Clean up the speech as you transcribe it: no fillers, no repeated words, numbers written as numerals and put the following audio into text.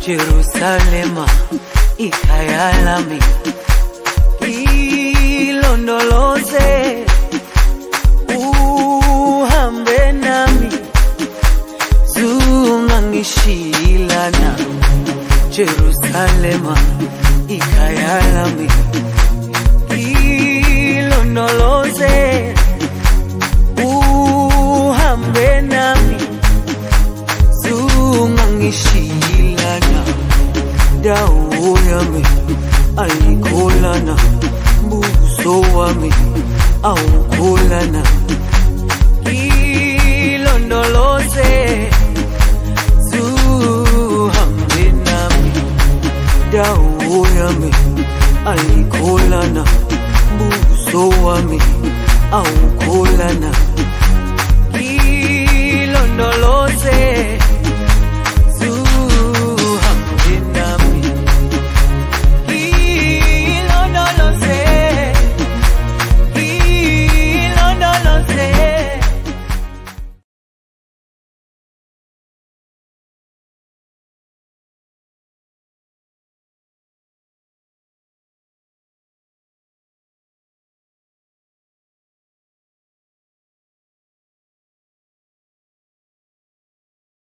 Jerusalema ikhaya lami, ilondoloze uhambe nami, zungangishilana. Jerusalema ikhaya lami, ilondoloze uhambe nami, zungangishilana. Dawo yami ayikholana, buso wami awukholana. Ilondoloze zuhambe nami, dawo yami ayikholana, buso wami awukholana.